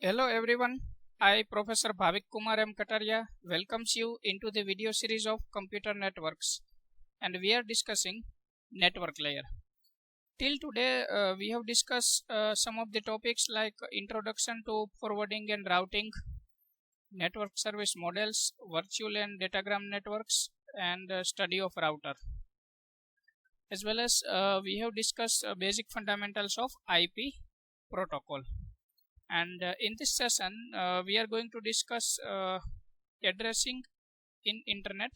Hello everyone, I Professor Bhavik Kumar M. Kataria welcomes you into the video series of computer networks, and we are discussing network layer. Till today we have discussed some of the topics like introduction to forwarding and routing, network service models, virtual and datagram networks, and study of router. As well as we have discussed basic fundamentals of IP protocol. And in this session we are going to discuss addressing in internet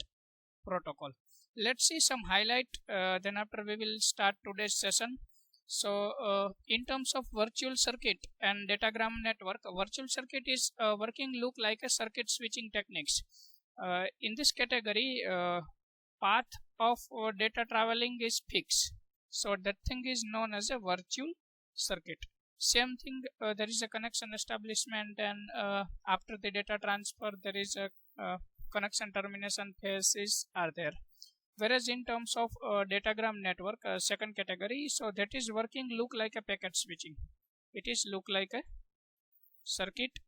protocol. Let's see some highlight, then after we will start today's session. So in terms of virtual circuit and datagram network, a virtual circuit is working look like a circuit switching techniques. In this category, path of data traveling is fixed, so that thing is known as a virtual circuit. Same thing, there is a connection establishment, and after the data transfer there is a connection termination phases are there. Whereas in terms of datagram network, second category, so that is working look like a packet switching. It is look like a circuit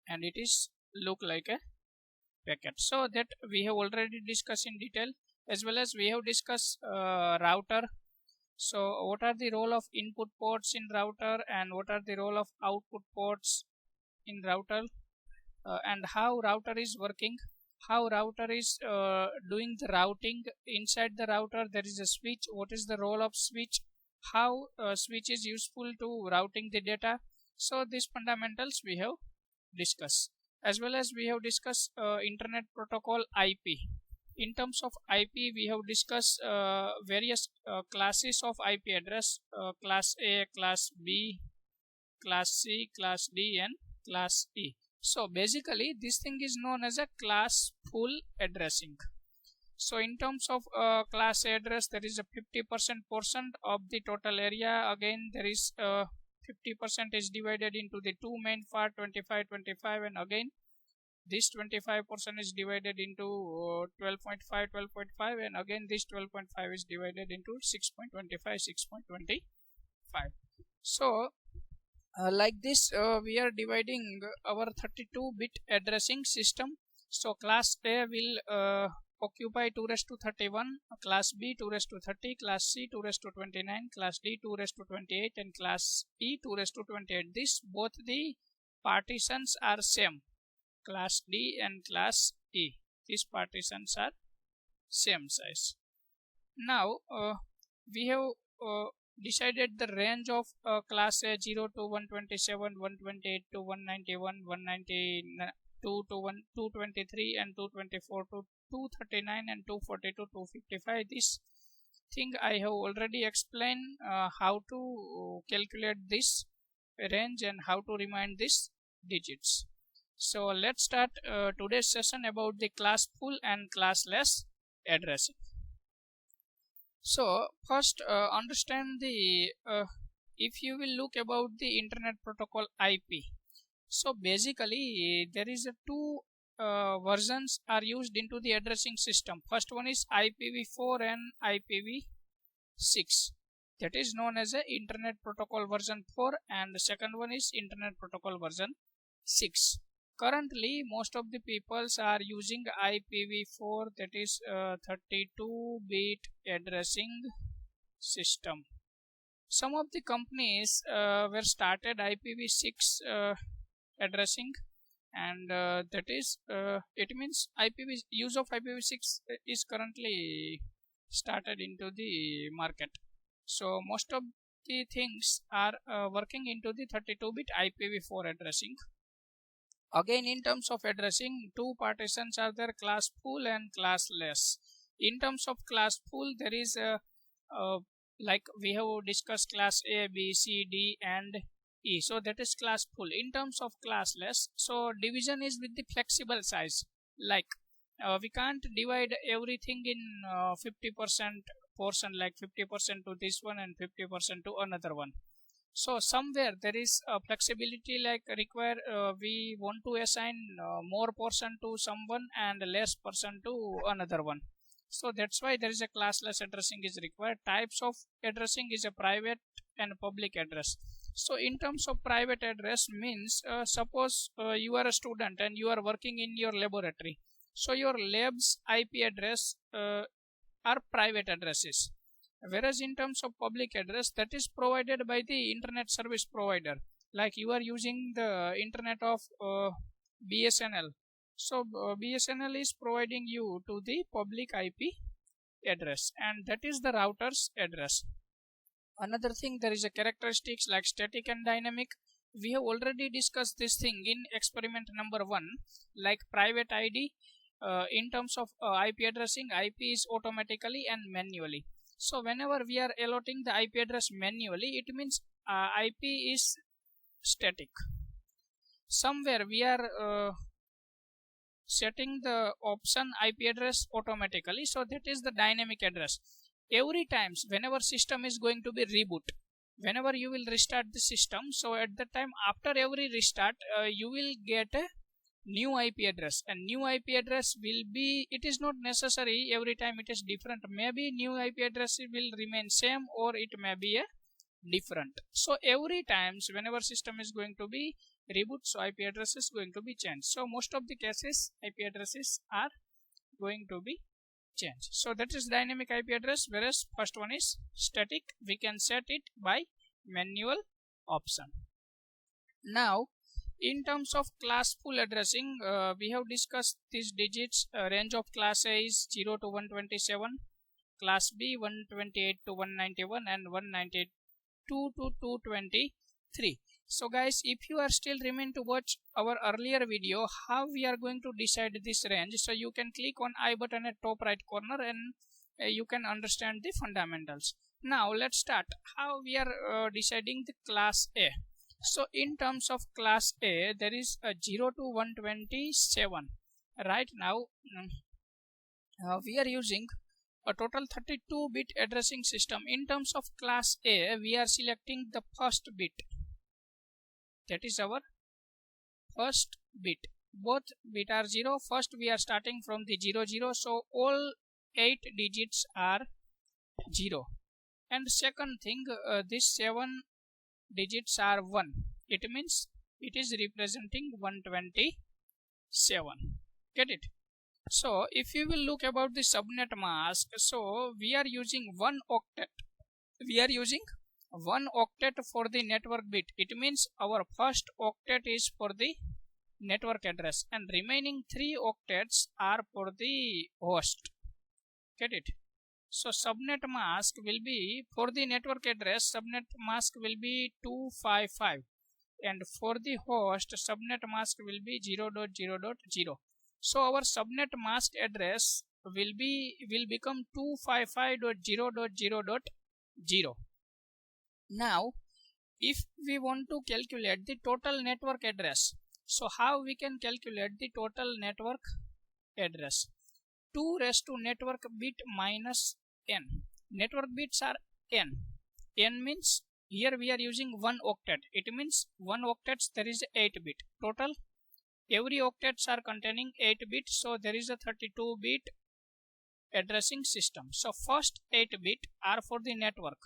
and it is look like a packet. So that we have already discussed in detail, as well as we have discussed router. So what are the role of input ports in router and what are the role of output ports in router, and how router is working, how router is doing the routing. Inside the router there is a switch, what is the role of switch, how switch is useful to routing the data. So these fundamentals we have discussed, as well as we have discussed internet protocol IP. In terms of IP, we have discussed various classes of IP address, class A, class B, class C, class D, and class E. So basically this thing is known as a class full addressing. So in terms of class A address, there is a 50% portion of the total area. Again there is 50% is divided into the two main part, 25, 25, and again this 25% is divided into 12.5, 12.5, and again this 12.5 is divided into 6.25, 6.25. So like this we are dividing our 32-bit addressing system. So class A will occupy 2 raised to 31, class B 2 raised to 30, class C 2 raised to 29, class D 2 raised to 28, and class E 2 raised to 28. This both the partitions are same, class D and class E. These partitions are same size. Now we have decided the range of class A 0 to 127, 128 to 191, 192 to 223, and 224 to 239, and 240 to 255. This thing I have already explained how to calculate this range and how to remind these digits. So let's start today's session about the class full and classless addressing. So first understand the if you will look about the internet protocol IP. So basically there is a two versions are used into the addressing system. First one is IPv4 and IPv6. That is known as a internet protocol version 4, and the second one is internet protocol version 6. Currently most of the peoples are using IPv4, that is 32-bit addressing system. Some of the companies were started IPv6 addressing, and that is it means use of IPv6 is currently started into the market. So most of the things are working into the 32-bit IPv4 addressing. Again, in terms of addressing, two partitions are there, class full and classless. In terms of class full, there is a like we have discussed class A, B, C, D, and E. So that is class full. In terms of classless, so division is with the flexible size. Like we can't divide everything in 50% portion, like 50% to this one and 50% to another one. So somewhere there is a flexibility, like require we want to assign more portion to someone and less portion to another one. So that's why there is a classless addressing is required. Types of addressing is a private and public address. So in terms of private address means suppose you are a student and you are working in your laboratory. So your lab's IP address are private addresses. Whereas in terms of public address, that is provided by the internet service provider. Like you are using the internet of BSNL. So BSNL is providing you to the public IP address, and that is the router's address. Another thing, there is a characteristics like static and dynamic. We have already discussed this thing in experiment number 1, like private ID. In terms of IP addressing, IP is automatically and manually. So whenever we are allotting the IP address manually, it means IP is static. Somewhere we are setting the option IP address automatically, so that is the dynamic address. Every times whenever system is going to be reboot, whenever you will restart the system, so at that time after every restart you will get a new IP address, and new IP address will be, it is not necessary every time it is different. Maybe new IP address will remain same, or it may be a different. So every times whenever system is going to be reboot, so IP address is going to be changed. So most of the cases IP addresses are going to be changed. So that is dynamic IP address, whereas first one is static. We can set it by manual option. Now in terms of classful addressing, we have discussed these digits. Range of class A is 0 to 127, class B 128 to 191, and 192 to 223. So guys, if you are still remain to watch our earlier video how we are going to decide this range, so you can click on I button at top right corner, and you can understand the fundamentals. Now let's start how we are deciding the class A. So in terms of class A, there is a 0 to 127. Right now we are using a total 32-bit addressing system. In terms of class A, we are selecting the first bit. That is our first bit. Both bit are 0. First we are starting from the 0 0, so all 8 digits are 0. And second thing, these 7 digits are 1. It means it is representing 127. Get it? So if you will look about the subnet mask, so we are using 1 octet. We are using 1 octet for the network bit. It means our first octet is for the network address, and remaining 3 octets are for the host. Get it? So subnet mask will be for the network address, subnet mask will be 255, and for the host subnet mask will be 0.0.0. So our subnet mask address will become 255.0.0.0. Now if we want to calculate the total network address, so how we can calculate the total network address? 2 raised to network bit minus n. Network bits are n. N means here we are using 1 octet. It means 1 octets, there is 8 bit. Total every octets are containing 8 bit, so there is a 32 bit addressing system. So first 8 bit are for the network.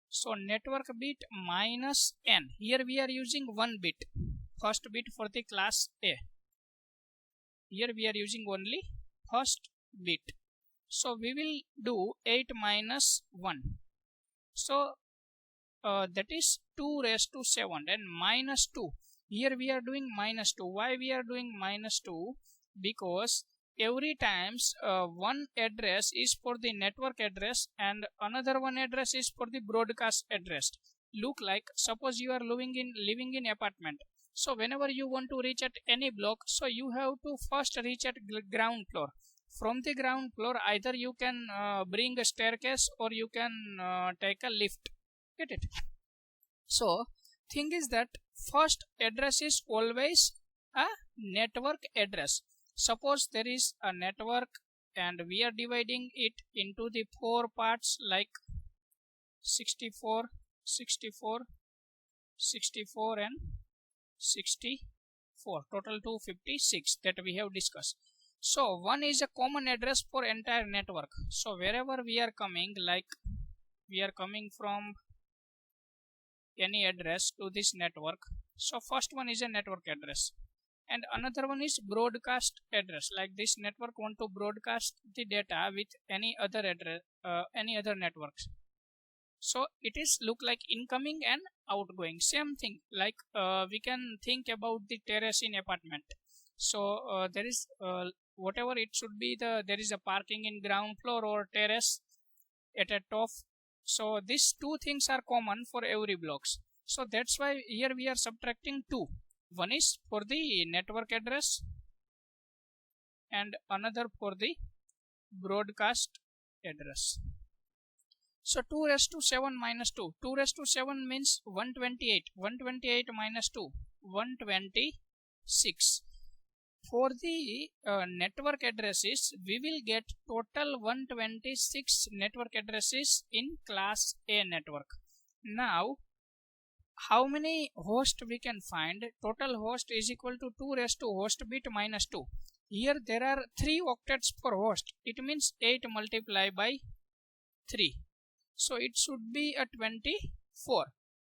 So network bit minus n. Here we are using 1 bit. First bit for the class A. Here we are using only first bit. So we will do 8 minus 1. So that is 2 raised to 7, and minus 2. Here we are doing minus 2. Why we are doing minus 2? Because every times one address is for the network address and another one address is for the broadcast address. Look like suppose you are living in apartment. So whenever you want to reach at any block, so you have to first reach at ground floor. From the ground floor, either you can bring a staircase or you can take a lift. Get it? So thing is that first address is always a network address. Suppose there is a network and we are dividing it into the 4 parts like 64, 64, 64 and 64. Total 256 that we have discussed. So one is a common address for entire network. So wherever we are coming, like we are coming from any address to this network. So first one is a network address, and another one is broadcast address. Like this network want to broadcast the data with any other address, any other networks. So it is look like incoming and outgoing. Same thing, like we can think about the terrace in apartment. So there is whatever it should be, there is a parking in ground floor or terrace at a top. So these two things are common for every blocks. So that's why here we are subtracting two. One is for the network address and another for the broadcast address. So 2 raised to 7 minus 2. 2 raised to 7 means 128. 128 minus 2, 126. For the network addresses, we will get total 126 network addresses in class A network. Now, how many hosts we can find? Total host is equal to 2 raised to host bit minus 2. Here there are 3 octets per host. It means 8 multiplied by 3. So it should be a 24,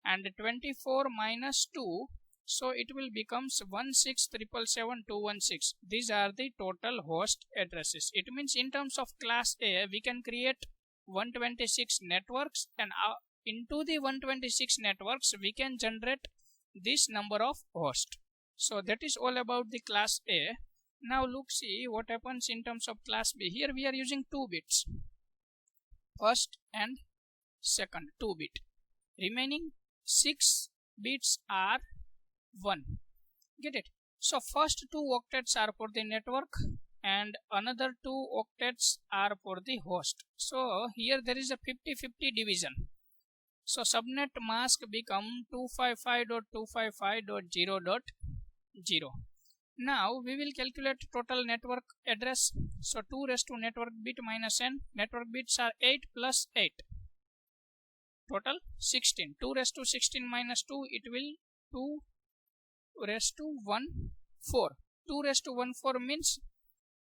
and 24 minus 2, so it will become 16777,216. These are the total host addresses. It means in terms of class A, we can create 126 networks, and into the 126 networks we can generate this number of hosts. So that is all about the class A. Now look, see what happens in terms of class B. Here we are using 2 bits. First and second 2 bit. Remaining 6 bits are 1. Get it? So first 2 octets are for the network and another 2 octets are for the host. So here there is a 50-50 division. So subnet mask become 255.255.0.0. Now we will calculate total network address. So 2 raised to network bit minus n. Network bits are 8 plus 8. Total 16. 2 raised to 16 minus 2, it will 2 raised to 1 4. 2 raised to 1 4 means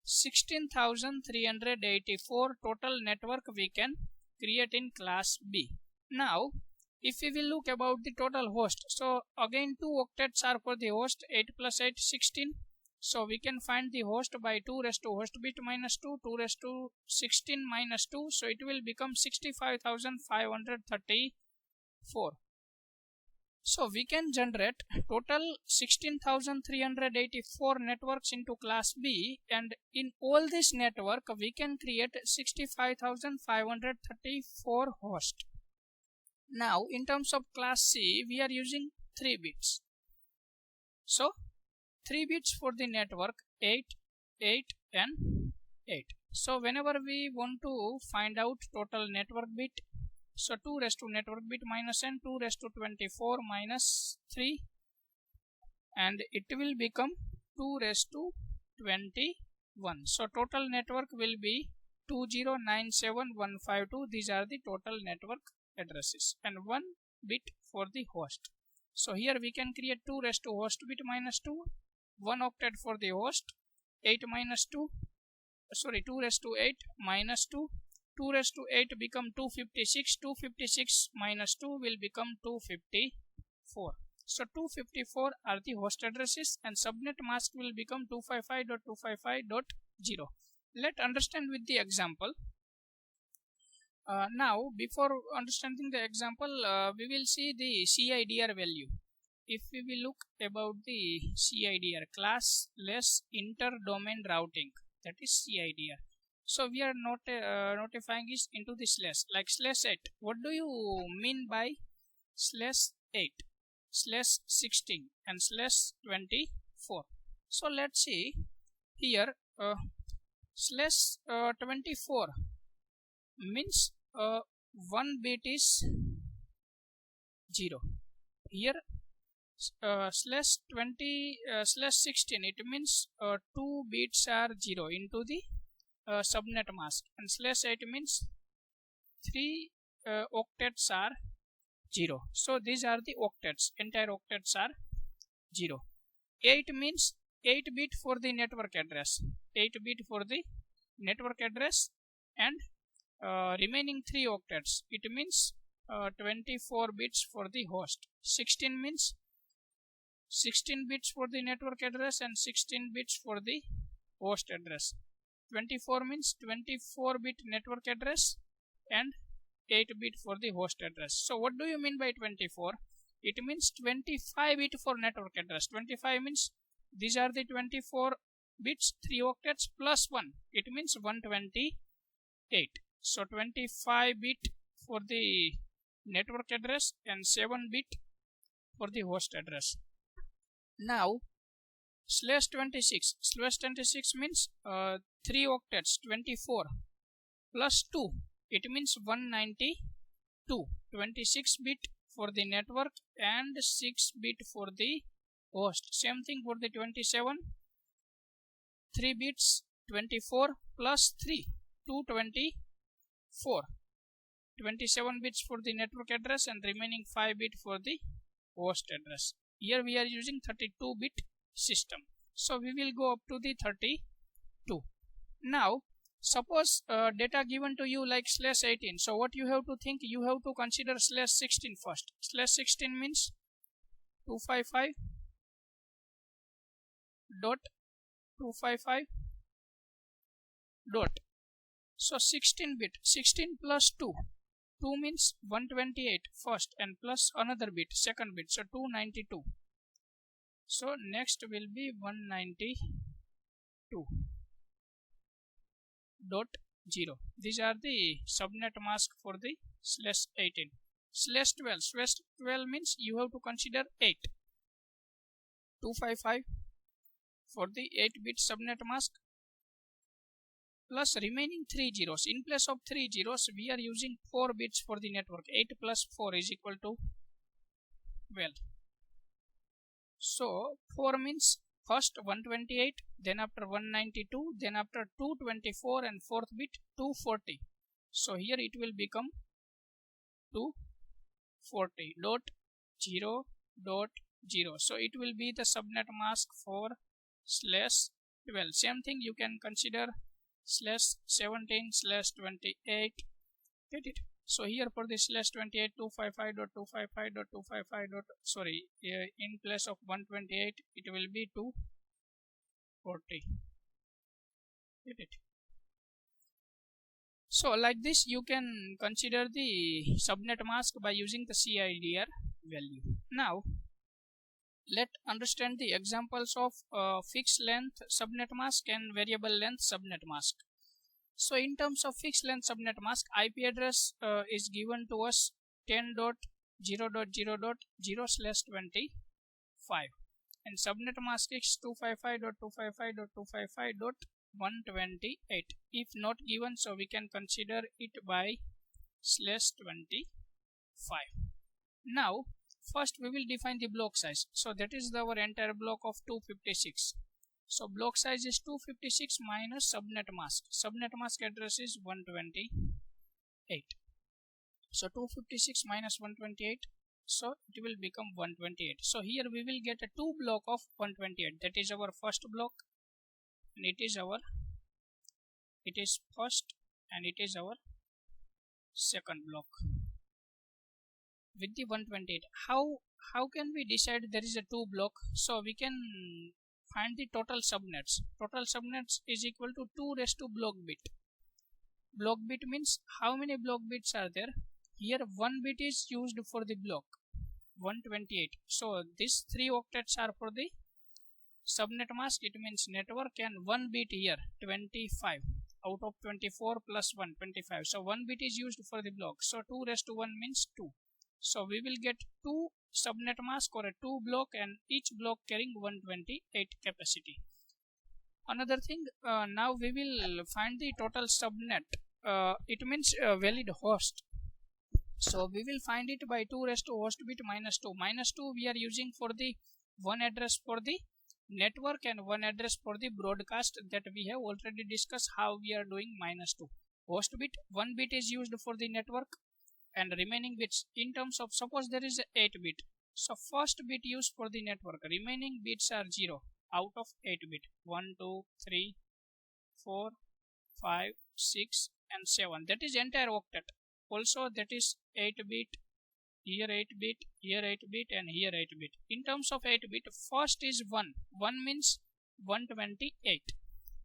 16,384 total network we can create in class B. Now if we will look about the total host, so again 2 octets are for the host. 8 plus 8 16. So we can find the host by 2 raised to host bit minus 2, 2 raised to 16 minus 2, so it will become 65,534. So we can generate total 16,384 networks into class B, and in all this network we can create 65,534 hosts. Now in terms of class C, we are using 3 bits. So 3 bits for the network, 8, 8 and 8. So whenever we want to find out total network bit, so 2 raised to network bit minus n, 2 raised to 24 minus 3, and it will become 2 raised to 21. So total network will be 2097152. These are the total network addresses, and 1 bit for the host. So here we can create 2 raised to host bit minus 2, 1 octet for the host, 8 minus 2, 2 raised to 8 minus 2, 2 raised to 8 become 256, 256 minus 2 will become 254. So 254 are the host addresses, and subnet mask will become 255.255.0. Let's understand with the example. Now before understanding the example, we will see the CIDR value. If we will look about the CIDR, classless inter-domain routing, that is CIDR. So we are notifying is into the slash, like /8. What do you mean by /8, /16 and /24? So let's see here, /24 means 1 bit is 0. Here /16 it means 2 bits are 0 into the subnet mask, and /8 means 3 octets are 0. So these are the octets, entire octets are 0. 8 means 8 bit for the network address, 8 bit for the network address, and remaining 3 octets, it means 24 bits for the host. 16 means 16 bits for the network address and 16 bits for the host address. 24 means 24 bit network address and 8 bit for the host address. So what do you mean by 24? It means 25 bit for network address. 25 means these are the 24 bits, 3 octets plus 1. It means 128. So 25 bit for the network address and 7 bit for the host address. Now /26 means 3 octets, 24 plus 2. It means 192. 26 bit for the network and 6 bit for the host. Same thing for the 27. 3 bits, 24 plus 3, 224. 27 bits for the network address and remaining 5 bit for the host address. Here we are using 32 bit system. So we will go up to the 32. Now suppose data given to you like /18. So what you have to think, you have to consider /16 first. /16 means 255 dot 255 dot. So 16 bit, 16 plus 2. 2 means 128 first and plus another bit, second bit. So 292. So next will be 192 dot 0. These are the subnet mask for the /18. /12 means you have to consider 8. 255 for the 8 bit subnet mask plus remaining 3 zeros. In place of 3 zeros we are using 4 bits for the network. 8 plus 4 is equal to 12. So 4 means first 128, then after 192, then after 224 and fourth bit 240. So here it will become 240 dot 0 dot 0. So it will be the subnet mask for /12. Same thing you can consider /17, /28. Get it? So here for this /28, 255.255.255. Sorry, in place of 128 it will be 240. Get it? So like this you can consider the subnet mask by using the CIDR value. Now let's understand the examples of fixed length subnet mask and variable length subnet mask. So in terms of fixed length subnet mask, IP address is given to us 10.0.0.0/25 and subnet mask is 255.255.255.128. If not given, so we can consider it by /25. Now first we will define the block size. So that is our entire block of 256. So block size is 256 minus subnet mask. Subnet mask address is 128. So 256 minus 128. So it will become 128. So here we will get a 2 block of 128. That is our first block, and it is first, and it is our second block with the 128. How can we decide there is a 2 block? So we can find the total subnets. Total subnets is equal to 2 raised to block bit. Block bit means how many block bits are there. Here 1 bit is used for the block 128. So these 3 octets are for the subnet mask. It means network, and 1 bit here 25 out of 24 plus 1, 25. So 1 bit is used for the block. So 2 raised to 1 means 2. So we will get 2 subnet mask or a 2 block, and each block carrying 128 capacity. Another thing, now we will find the total subnet. It means valid host. So we will find it by 2 raised to host bit minus 2. Minus 2 we are using for the one address for the network and one address for the broadcast, that we have already discussed how we are doing minus 2. Host bit, 1 bit is used for the network, and remaining bits in terms of, suppose there is a 8 bit. So first bit used for the network, remaining bits are 0 out of 8 bit. 1, 2, 3, 4, 5, 6 and 7. That is entire octet. Also that is 8 bit here 8 bit, here 8 bit, and here 8 bit. In terms of 8 bit, first is 1. 1 means 128,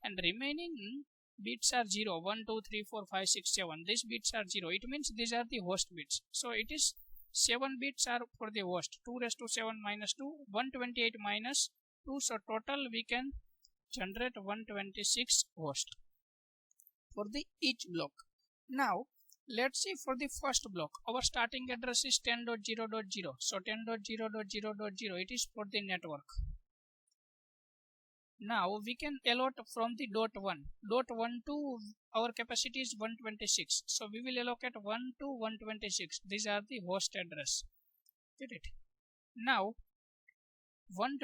and remaining bits are 0. 1, 2, 3, 4, 5, 6, 7. These bits are 0. It means these are the host bits. So it is 7 bits are for the host. 2 raised to 7 minus 2, 128 minus 2. So total we can generate 126 host for the each block. Now let's see for the first block. Our starting address is 10.0.0. So 10.0.0.0 it is for the network. Now we can allot from the dot 1. Dot 1 to our capacity is 126. So we will allocate 1 to 126. These are the host address. Get it? Now one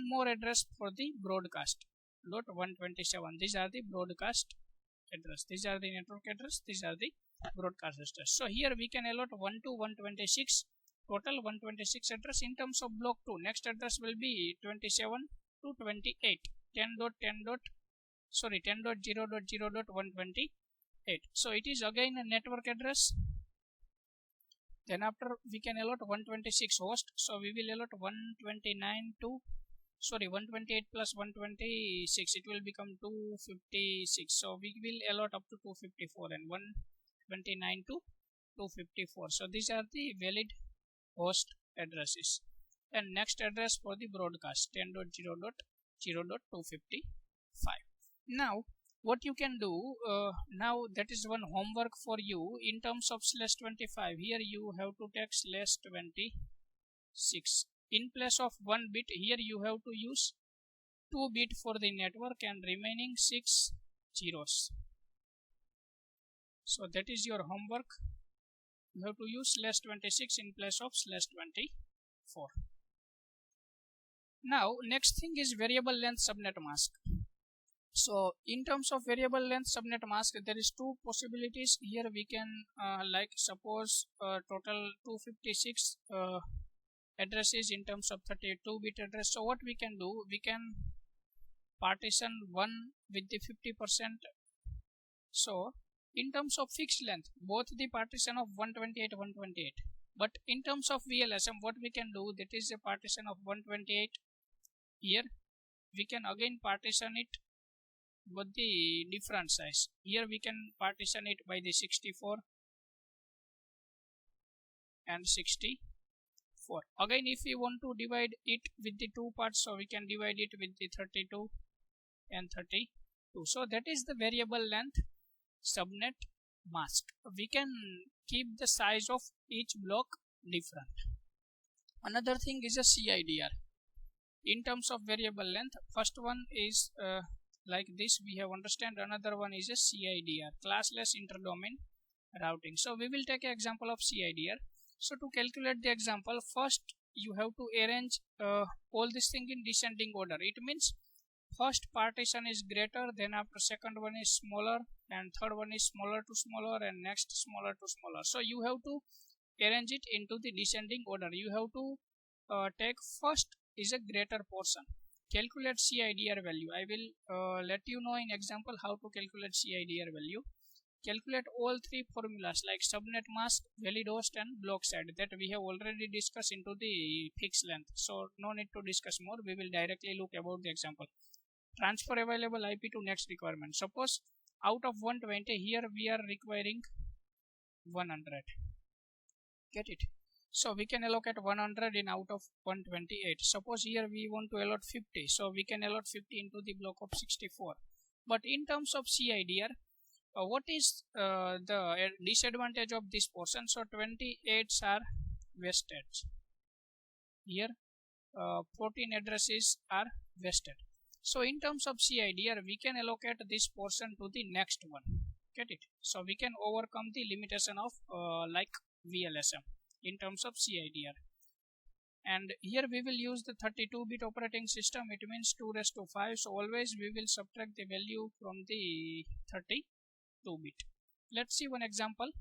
more address for the broadcast. Dot 127. These are the broadcast address. These are the network address. These are the broadcast address. So here we can allot 1 to 126. Total 126 address. In terms of block 2, next address will be 27 to 28. 10.0.0.128. So it is again a network address. Then after we can allot 126 host. So we will allot 128 plus 126. It will become 256. So we will allot up to 254 and 129 to 254. So these are the valid host addresses. And next address for the broadcast 10.0.0.255. Now what you can do, now that is one homework for you. In terms of /25, here you have to take /26. In place of 1 bit, here you have to use 2 bit for the network and remaining 6 zeros. So that is your homework. You have to use /26 in place of /24. Now next thing is variable length subnet mask. So in terms of variable length subnet mask, there is two possibilities. Here we can like suppose total 256 addresses in terms of 32-bit address. So what we can do, we can partition one with the 50%. So in terms of fixed length, both the partition of 128. But in terms of VLSM, what we can do, that is a partition of 128. Here we can again partition it with the different size. Here we can partition it by the 64 and 64. Again, if we want to divide it with the two parts, so we can divide it with the 32 and 32. So that is the variable length subnet mask. We can keep the size of each block different. Another thing is a CIDR. In terms of variable length, first one is like this, we have understand. Another one is a CIDR, classless interdomain routing. So we will take an example of CIDR. So to calculate the example, first you have to arrange all this thing in descending order. It means first partition is greater, then after second one is smaller, and third one is smaller to smaller, and next smaller to smaller. So you have to arrange it into the descending order. You have to take first is a greater portion. Calculate CIDR value. I will let you know in example how to calculate CIDR value. Calculate all three formulas like subnet mask, valid host, and block side that we have already discussed into the fixed length. So no need to discuss more. We will directly look about the example. Transfer available IP to next requirement. Suppose out of 120, here we are requiring 100. Get it? So we can allocate 100 in out of 128. Suppose here we want to allot 50. So we can allot 50 into the block of 64. But in terms of CIDR, what is the disadvantage of this portion? So 28s are wasted. Here 14 addresses are wasted. So in terms of CIDR, we can allocate this portion to the next one. Get it? So we can overcome the limitation of like VLSM in terms of CIDR. And here we will use the 32-bit operating system. It means 2 raised to 5. So always we will subtract the value from the 32-bit. Let's see one example.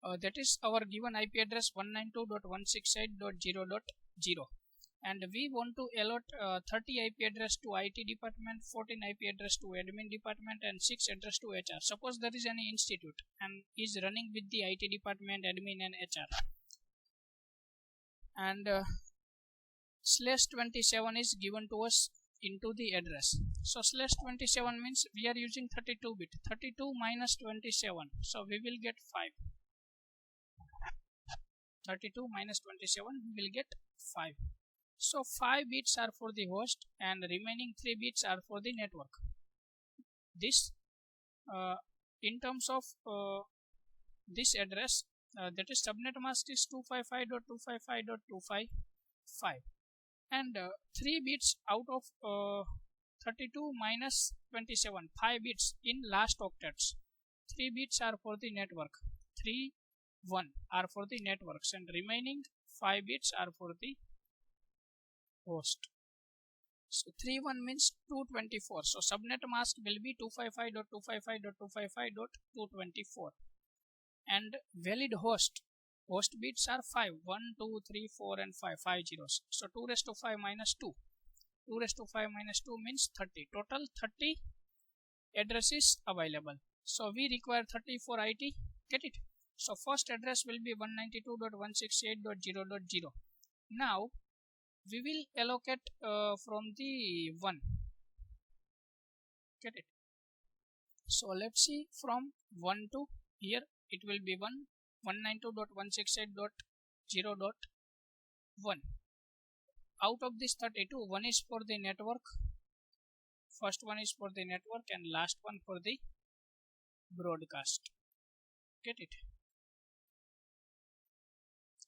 That is our given IP address 192.168.0.0. And we want to allot 30 IP address to IT department, 14 IP address to admin department, and 6 address to HR. Suppose there is any institute and is running with the IT department, admin, and HR. and slash 27 is given to us into the address. So slash 27 means we are using 32 bit. 32 minus 27, so we will get 5. 32 minus 27, we will get 5. So 5 bits are for the host and remaining 3 bits are for the network. This in terms of this address, that is subnet mask is 255.255.255, and 3 bits out of 32 minus 27, 5 bits in last octets. 3 bits are for the network, 3 1 are for the networks, and remaining 5 bits are for the host. So 31 means 224. So subnet mask will be 255.255.255.224, and valid host bits are 5, 1 2 3 4 and 5 zeros. So 2 raised to 5 minus 2, 2 raised to 5 minus 2 means 30. Total 30 addresses available. So we require 30 for IT. Get it? So first address will be 192.168.0.0. Now we will allocate from the 1. Get it? So let's see from 1 to here it will be 192.168.0.1. Out of this 32, one is for the network. First one is for the network and last one for the broadcast. Get it?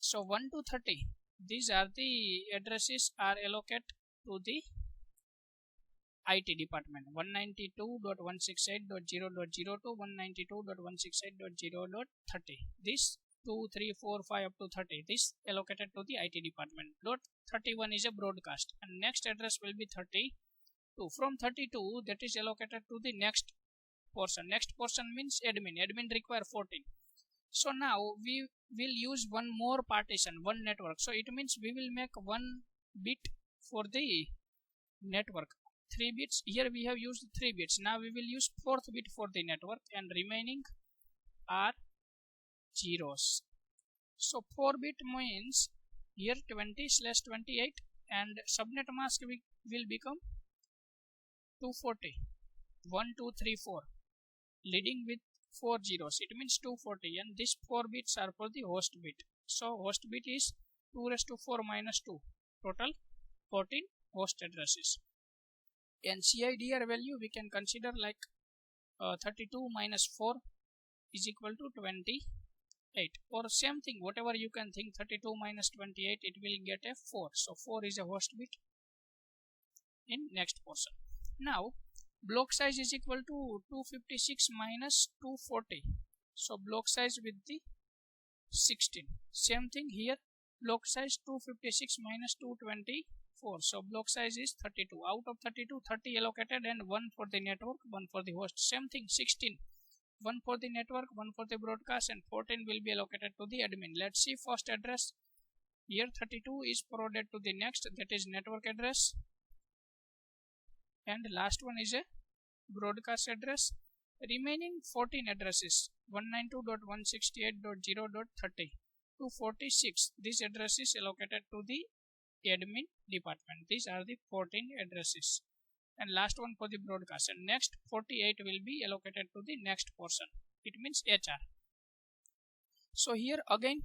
So 1 to 30, these are the addresses are allocated to the IT department. 192.168.0.0 to 192.168.0.30. This 2, 3, 4, 5 up to 30. This allocated to the IT department. Dot 31 is a broadcast, and next address will be 32. From 32, that is allocated to the next portion. Next portion means admin. Admin require 14. So now we will use one more partition, one network. So it means we will make 1 bit for the network. 3 bits. Here we have used 3 bits. Now we will use 4th bit for the network, and remaining are zeros. So 4 bit means here 20/28, and subnet mask will become 240. 1 2 3 4, leading with 4 zeros. It means 240, and these 4 bits are for the host bit. So host bit is 2 raised to 4 minus 2. Total 14 host addresses. And CIDR value we can consider like 32 minus 4 is equal to 28, or same thing, whatever you can think. 32 minus 28, it will get a 4. So 4 is a host bit in next portion. Now block size is equal to 256 minus 240. So block size with the 16. Same thing here. Block size 256 minus 224. So block size is 32. Out of 32, 30 allocated and 1 for the network, 1 for the host. Same thing, 16. 1 for the network, 1 for the broadcast, and 14 will be allocated to the admin. Let's see first address. Here 32 is forwarded to the next, that is network address. And last one is a broadcast address. Remaining 14 addresses 192.168.0.30 to 46. This address is allocated to the admin department. These are the 14 addresses, and last one for the broadcast, and next 48 will be allocated to the next portion. It means HR. So here again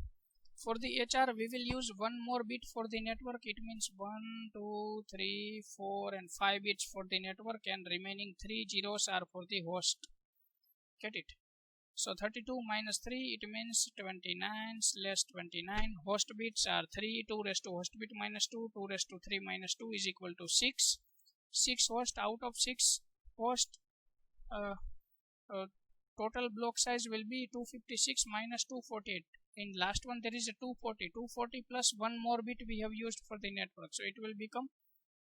for the HR we will use one more bit for the network. It means 1 2 3 4 and 5 bits for the network, and remaining 3 zeros are for the host. Get it? So 32 minus 3, it means 29/29. Host bits are 3. 2 raised to host bit minus 2. 2 raised to 3 minus 2 is equal to 6. 6 host. Out of 6 host, total block size will be 256 minus 248. In last one there is a 240. 240 plus one more bit we have used for the network, so it will become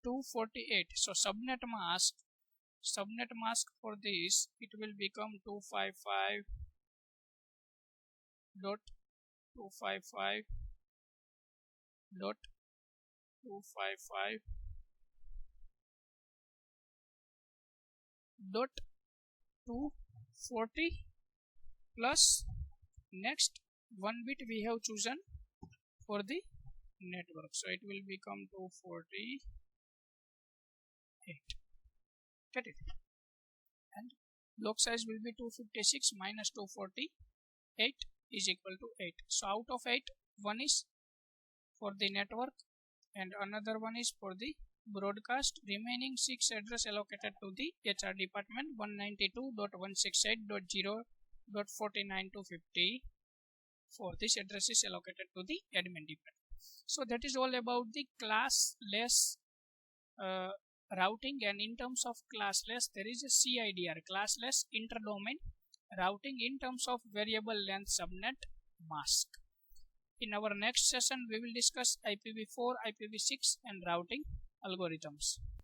248. So subnet mask for this, it will become 255.255.240 plus next one bit we have chosen for the network. So it will become 248. Get it? And block size will be 256 minus 248 is equal to 8. So out of 8, one is for the network and another one is for the broadcast. Remaining 6 address allocated to the HR department 192.168.0.49.254. This address is allocated to the admin department. So that is all about the classless routing, and in terms of classless there is a CIDR, classless interdomain routing, in terms of variable length subnet mask. In our next session we will discuss IPv4, IPv6 and routing algorithms.